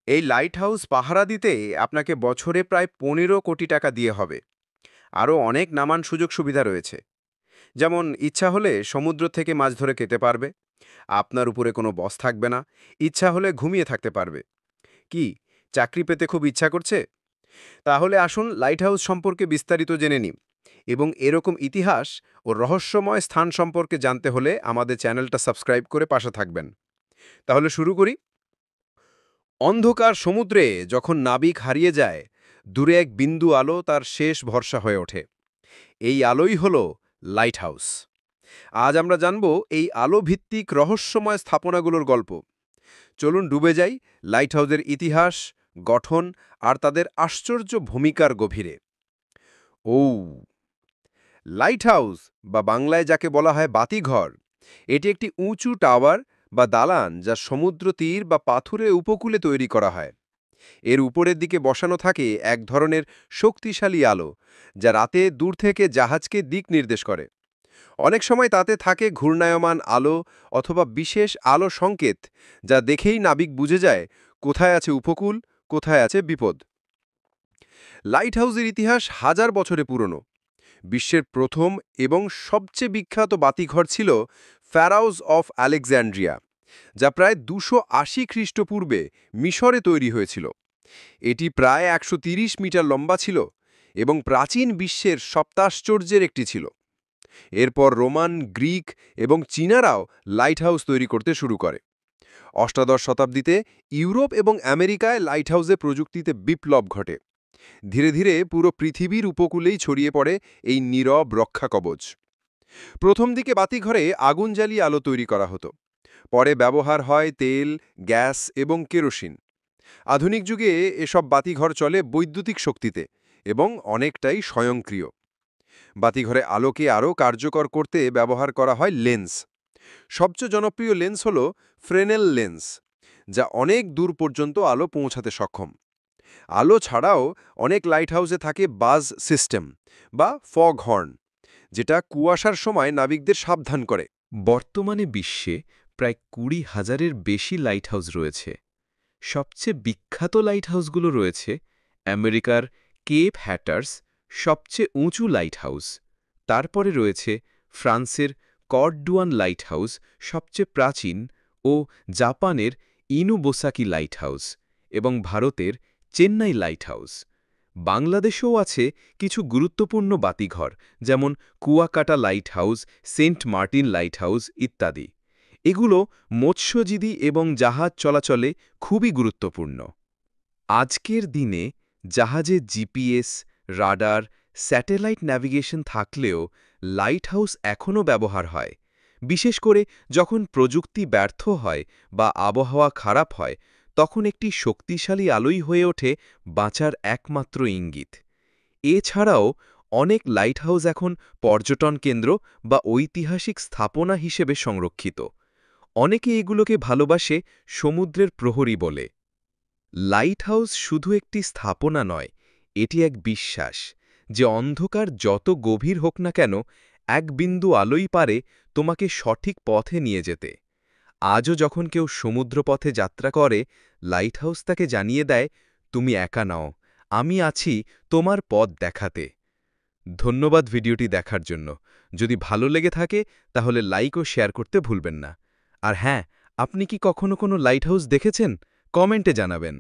এই light house পাহারা দিতে আপনাকে বছরে প্রায় 15 কোটি টাকা দিয়ে হবে। আরও অনেক নামান সুযোগ সুবিধা রয়েছে। যেমন ইচ্ছা হলে সমুদ্র থেকে মাছ ধরে খেতে পারবে, আপনার উপরে কোনো বস থাকবে না, ইচ্ছা হলে ঘুমিয়ে থাকতে পারবে। কি চাকরি পেতে খুব ইচ্ছা করছে? তাহলে আসুন লাইট হাউস সম্পর্কে বিস্তারিত জেনে নিই। এবং এরকম ইতিহাস ও রহস্যময় স্থান সম্পর্কে জানতে হলে আমাদের চ্যানেলটা সাবস্ক্রাইব করে পাশে থাকবেন। তাহলে শুরু করি। অন্ধকার সমুদ্রে যখন নাবিক হারিয়ে যায়, দূরে এক বিন্দু আলো তার শেষ ভরসা হয়ে ওঠে। এই আলোই হল লাইট হাউস। আজ আমরা জানব এই আলো ভিত্তিক রহস্যময় স্থাপনাগুলোর গল্প। চলুন ডুবে যাই লাইট হাউসের ইতিহাস, গঠন আর তাদের আশ্চর্য ভূমিকার গভীরে। ও, লাইট হাউস বা বাংলায় যাকে বলা হয় বাতিঘর, এটি একটি উঁচু টাওয়ার বা দালান যা সমুদ্র তীর বা পাথুরে উপকূলে তৈরি করা হয়। এর উপরের দিকে বসানো থাকে এক ধরনের শক্তিশালী আলো, যা রাতে দূর থেকে জাহাজকে দিক নির্দেশ করে। অনেক সময় তাতে থাকে ঘূর্ণায়মান আলো অথবা বিশেষ আলো সংকেত, যা দেখেই নাবিক বুঝে যায় কোথায় আছে উপকূল, কোথায় আছে বিপদ। লাইট হাউসের ইতিহাস হাজার বছরে পুরনো। বিশ্বের প্রথম এবং সবচেয়ে বিখ্যাত বাতিঘর ছিল ফ্যারাওস অফ আলেকজান্ড্রিয়া, যা প্রায় 280 খ্রিস্টপূর্বে মিশরে তৈরি হয়েছিল। এটি প্রায় 130 মিটার লম্বা ছিল এবং প্রাচীন বিশ্বের সপ্তাশ্চর্যের একটি ছিল। এরপর রোমান, গ্রিক এবং চীনারাও লাইট হাউস তৈরি করতে শুরু করে। অষ্টাদশ শতাব্দীতে ইউরোপ এবং আমেরিকায় লাইট হাউসে প্রযুক্তিতে বিপ্লব ঘটে। ধীরে ধীরে পুরো পৃথিবীর উপকূলেই ছড়িয়ে পড়ে এই নীরব রক্ষাকবচ। প্রথম দিকে বাতিঘরে আগুন জ্বালিয়ে আলো তৈরি করা হতো। পরে ব্যবহার হয় তেল, গ্যাস এবং কেরোসিন। আধুনিক যুগে এসব বাতিঘর চলে বৈদ্যুতিক শক্তিতে এবং অনেকটাই স্বয়ংক্রিয়। বাতিঘরে আলোকে আরও কার্যকর করতে ব্যবহার করা হয় লেন্স। সবচেয়ে জনপ্রিয় লেন্স হল ফ্রেনেল লেন্স, যা অনেক দূর পর্যন্ত আলো পৌঁছাতে সক্ষম। আলো ছাড়াও অনেক লাইট হাউসে থাকে বাজ সিস্টেম বা ফগ হর্ন, যেটা কুয়াশার সময় নাবিকদের সাবধান করে। বর্তমানে বিশ্বে প্রায় 20,000-এর বেশি লাইট হাউস রয়েছে। সবচেয়ে বিখ্যাত লাইট হাউসগুলো রয়েছে আমেরিকার কেপ হ্যাটার্স, সবচেয়ে উঁচু লাইট হাউস। তারপরে রয়েছে ফ্রান্সের কর্ডডুয়ান লাইট হাউস, সবচেয়ে প্রাচীন, ও জাপানের ইনুবোসাকি লাইট হাউস, এবং ভারতের চেন্নাই লাইট হাউস। বাংলাদেশেও আছে কিছু গুরুত্বপূর্ণ বাতিঘর, যেমন Kuakata lighthouse, Saint Martin lighthouse ইত্যাদি। এগুলো মৎস্যজীবী এবং জাহাজ চলাচলে খুবই গুরুত্বপূর্ণ। আজকের দিনে জাহাজে জিপিএস, রাডার, স্যাটেলাইট ন্যাভিগেশন থাকলেও লাইট হাউস এখনও ব্যবহার হয়। বিশেষ করে যখন প্রযুক্তি ব্যর্থ হয় বা আবহাওয়া খারাপ হয়, তখন একটি শক্তিশালী আলোই হয়ে ওঠে বাঁচার একমাত্র ইঙ্গিত। এছাড়াও অনেক লাইট হাউস এখন পর্যটন কেন্দ্র বা ঐতিহাসিক স্থাপনা হিসেবে সংরক্ষিত। অনেকে এগুলোকে ভালোবাসে সমুদ্রের প্রহরী বলে। লাইট হাউস শুধু একটি স্থাপনা নয়, এটি এক বিশ্বাস যে অন্ধকার যত গভীর হোক না কেন, এক বিন্দু আলোই পারে তোমাকে সঠিক পথে নিয়ে যেতে। আজও যখন কেউ সমুদ্রপথে যাত্রা করে, লাইট হাউস তাকে জানিয়ে দেয়, তুমি একা নাও, আমি আছি তোমার পথ দেখাতে। ধন্যবাদ ভিডিওটি দেখার জন্য। যদি ভালো লেগে থাকে তাহলে লাইক ও শেয়ার করতে ভুলবেন না। আর হ্যাঁ, আপনি কি কখনো কোনো লাইট হাউস দেখেছেন? কমেন্টে জানাবেন।